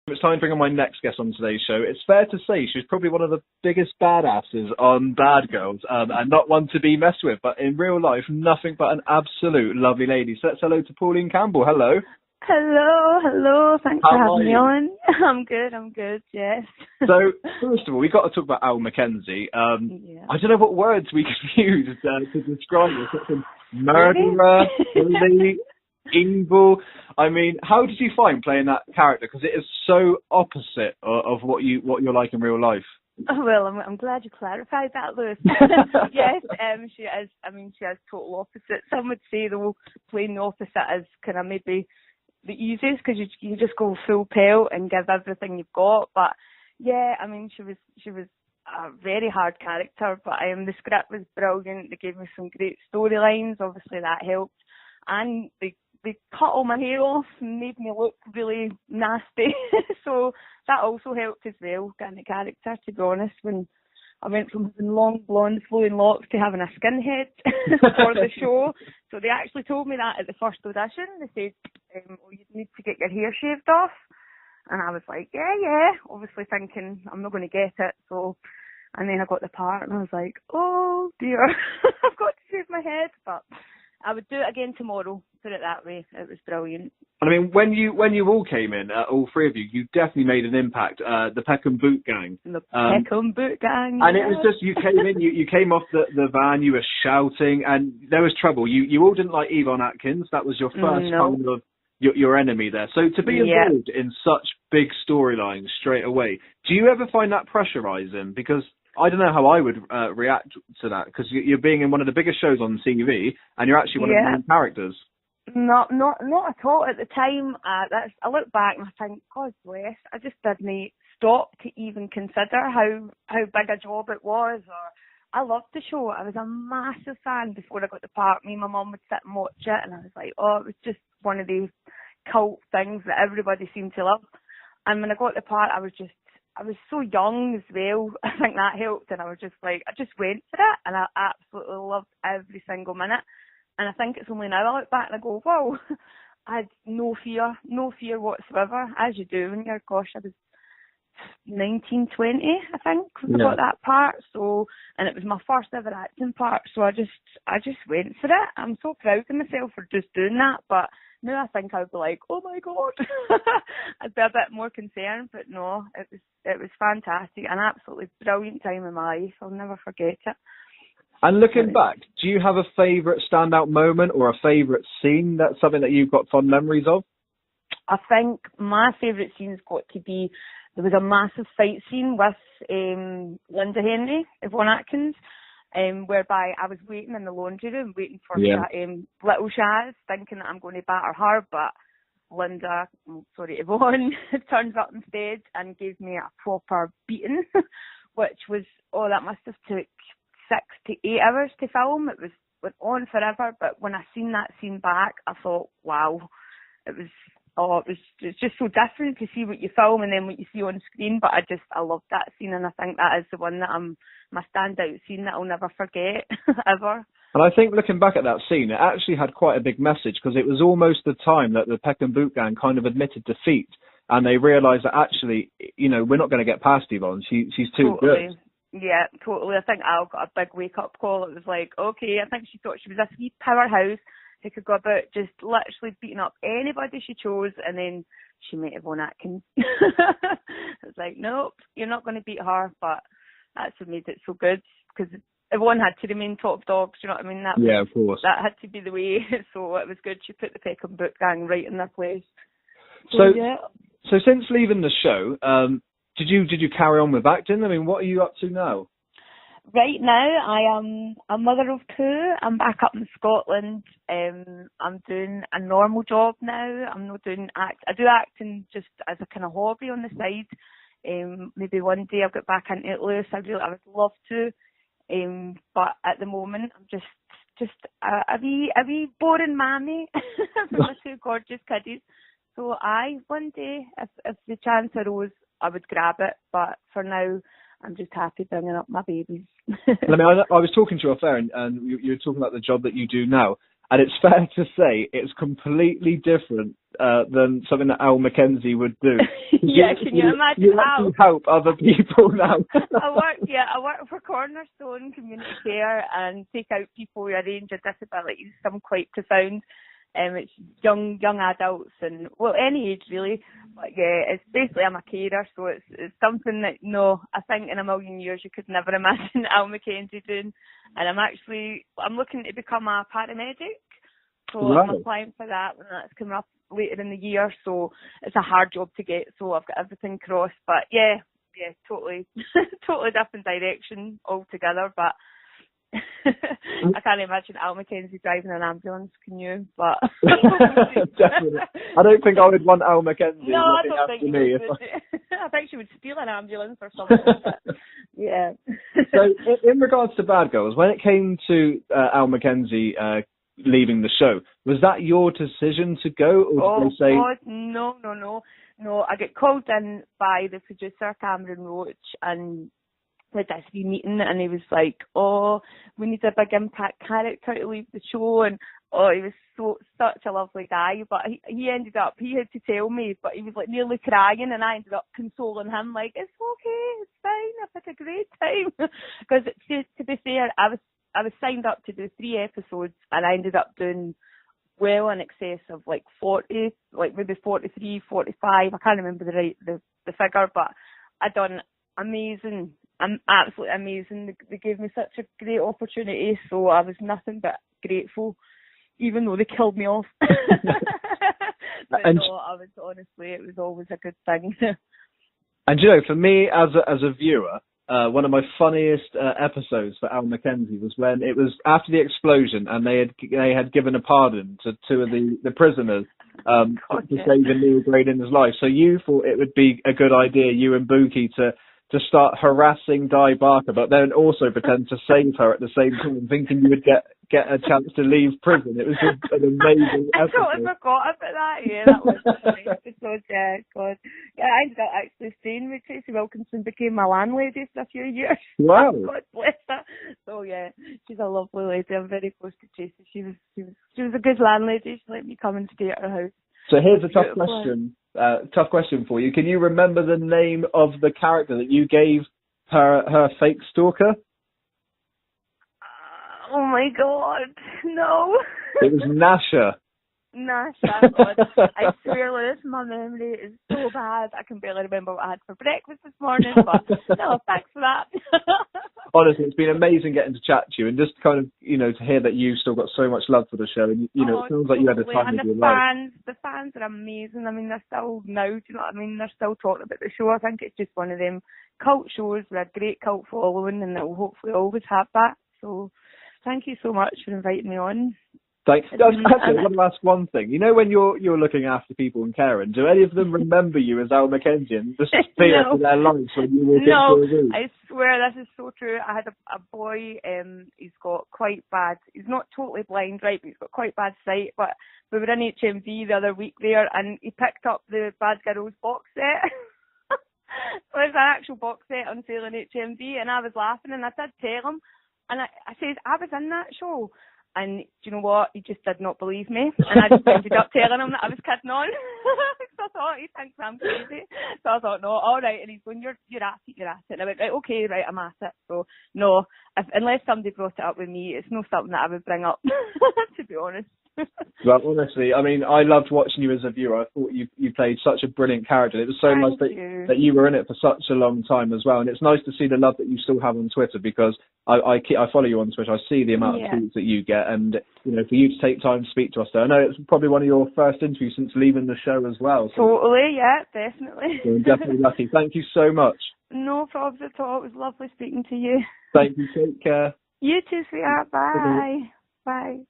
It's time to bring on my next guest on today's show. It's fair to say she's probably one of the biggest badasses on Bad Girls, and not one to be messed with, but in real life, nothing but an absolute lovely lady. So let's hello to Pauline Campbell. Hello. Hello. Thanks for having me on. I'm good, yes. So, first of all, we've got to talk about McKenzie. I don't know what words we can use to describe her. Such a murderer, silly, evil. I mean, how did you find playing that character? Because it is so opposite of what you're like in real life. Oh, well, I'm glad you clarified that, Lewis. Yes, she is. I mean, she is total opposite. Some would say, though, playing the opposite is kind of maybe the easiest because you just go full pelt and give everything you've got. But yeah, I mean, she was a very hard character, but the script was brilliant. They gave me some great storylines. Obviously, that helped, and they cut all my hair off and made me look really nasty. So that also helped as well, getting the character, to be honest, when I went from having long, blonde, flowing locks to having a skinhead for the show. So they actually told me that at the first audition. They said, you need to get your hair shaved off. And I was like, yeah, obviously thinking I'm not going to get it. So, and then I got the part and I was like, oh dear, I've got to shave my head. But I would do it again tomorrow, put it that way. It was brilliant. I mean, when you all came in, all three of you, you definitely made an impact. The Peckham Boot Gang. The Peckham Boot Gang. And it was just, you came in, you came off the van, you were shouting, and there was trouble. You all didn't like Yvonnes Atkins. That was your first kind of your enemy there. So to be involved in such big storylines straight away, do you ever find that pressurizing? Because I don't know how I would react to that, because you're being in one of the biggest shows on TV, and you're actually one of the main characters. Not at all. At the time, I look back and I think, God bless, I just didn't stop to even consider how big a job it was. Or I loved the show. I was a massive fan before I got the part. Me and my mum would sit and watch it, and I was like, oh, it was just one of these cult things that everybody seemed to love. And when I got the part, I was so young as well. I think that helped, and I was just like, I just went for it, and I absolutely loved every single minute. And I think it's only now I look back and I go, whoa, I had no fear whatsoever, as you do when you're, I was 19, 20, I think, when I got that part. So, and it was my first ever acting part, so I just went for it. I'm so proud of myself for just doing that, but now I think I'd be like, oh my God. I'd be a bit more concerned, but no, it was fantastic, an absolutely brilliant time in my life. I'll never forget it. And looking back, do you have a favourite standout moment or a favourite scene? That's something that you've got fond memories of? I think my favourite scene's got to be, there was a massive fight scene with Linda Henry, Yvonnes Atkins, whereby I was waiting in the laundry room, waiting for little Shaz, thinking that I'm going to batter her, but Yvonne turns up instead and gave me a proper beating, which was, that must have took 6 to 8 hours to film. It went on forever, but when I seen that scene back, I thought, wow, it's just so different to see what you film and then what you see on screen. But I loved that scene, and I think that is the one that my standout scene that I'll never forget ever. And I think looking back at that scene, it actually had quite a big message, because it was almost the time that the Peckham Boot Gang kind of admitted defeat, and they realised that actually, we're not going to get past Yvonne. She's too good. Yeah, totally. I think Al got a big wake-up call. It was like, okay, I think she thought she was this wee powerhouse who could go about just literally beating up anybody she chose, and then she met Yvonnes Atkins. It was like, nope, you're not going to beat her, but that's what made it so good, because Yvonne had to remain top dog, do you know what I mean? Of course. That had to be the way, so it was good. She put the Peckham Boot Gang right in their place. So since leaving the show, Did you carry on with acting? I mean, what are you up to now? Right now, I am a mother of 2. I'm back up in Scotland. I'm doing a normal job now. I'm not doing I do acting just as a kind of hobby on the side. Maybe one day I'll get back into it, Lewis. I would love to. But at the moment, I'm just a wee boring mammy with my 2 gorgeous kiddies. So one day, if the chance arose, I would grab it, but for now, I'm just happy bringing up my babies. I mean, I was talking to you off air, and you were talking about the job that you do now, and it's fair to say it's completely different than something that Al McKenzie would do. Yeah, can you imagine you actually help other people now. I work for Cornerstone Community Care and take out people with a range of disabilities, some quite profound. It's young adults and, well, any age really. But yeah, it's basically I'm a carer, so it's something that, no, I think in a million years you could never imagine Al McKenzie doing. And I'm looking to become a paramedic. So I'm applying for that when that's coming up later in the year. So it's a hard job to get, so I've got everything crossed. But yeah, totally different direction altogether. But I can't imagine Al McKenzie driving an ambulance, can you? But definitely. I don't think I would want Al McKenzie. No, I don't think you would. I think she would steal an ambulance or something. But, yeah. So in regards to Bad Girls, when it came to Al McKenzie leaving the show, was that your decision to go, or did they say? God, no. I got called in by the producer, Cameron Roach, and with this wee meeting, and he was like, "Oh, we need a big impact character to leave the show," and he was such a lovely guy, but he ended up, he had to tell me, but he was like nearly crying, and I ended up consoling him, like, "It's okay, it's fine, I've had a great time," because to be fair, I was signed up to do 3 episodes, and I ended up doing well in excess of like 40, like maybe 43, 45, I can't remember the figure, but I done amazing. I'm absolutely amazing. They gave me such a great opportunity, so I was nothing but grateful, even though they killed me off. But no, it was always a good thing. And you know, for me as a viewer, one of my funniest episodes for Al McKenzie was when it was after the explosion and they had given a pardon to 2 of the prisoners to save Neil Graydon's life. So you thought it would be a good idea, you and Buki, to start harassing Di Barker, but then also pretend to save her at the same time, thinking you would get a chance to leave prison. It was just an amazing episode. I totally forgot about that. Yeah, that was a nice episode. Yeah, God. Yeah, I ended up actually staying with Tracy Wilkinson, became my landlady for a few years. Wow. God bless her. So yeah, she's a lovely lady. I'm very close to Tracy. She was a good landlady. She let me come and stay at her house. So here's a tough question. Tough question for you. Can you remember the name of the character that you gave her fake stalker? Oh my God, no. It was Nasha. Nasha, God. I swear, Liz, my memory is so bad. I can barely remember what I had for breakfast this morning, but no, thanks for that. Honestly, it's been amazing getting to chat to you, and just kind of, you know, to hear that you've still got so much love for the show, and you know, it sounds like you had a time of your life. The fans are amazing. I mean, they're still now, do you know what I mean? They're still talking about the show. I think it's just one of them cult shows with a great cult following, and it will hopefully always have that. So, thank you so much for inviting me on. Actually, I want to ask one thing. You know, when you're looking after people and caring, do any of them remember you as Al McKenzie and just fear for their lives when you walk into a room? I swear this is so true. I had a boy, he's got quite bad, he's not totally blind, right, but he's got quite bad sight, but we were in HMV the other week there, and he picked up the Bad Girls box set. So there's an actual box set on sale in HMV, and I was laughing, and I did tell him, and I said, I was in that show. And do you know what? He just did not believe me. And I just ended up telling him that I was kidding on. So I thought, he thinks I'm crazy. So I thought, no, all right. And he's going, you're at it. And I went, right, okay, right, I'm at it. So, no, unless somebody brought it up with me, it's not something that I would bring up, to be honest. Well, honestly, I mean, I loved watching you as a viewer. I thought you played such a brilliant character. It was so nice that you were in it for such a long time as well. And it's nice to see the love that you still have on Twitter, because I follow you on Twitter. I see the amount of tweets that you get, and you know, for you to take time to speak to us there. I know it's probably one of your first interviews since leaving the show as well. So totally, yeah, definitely. You're definitely lucky. Thank you so much. No problems at all. It was lovely speaking to you. Thank you. Take care. You too, sweetheart. Bye. Bye.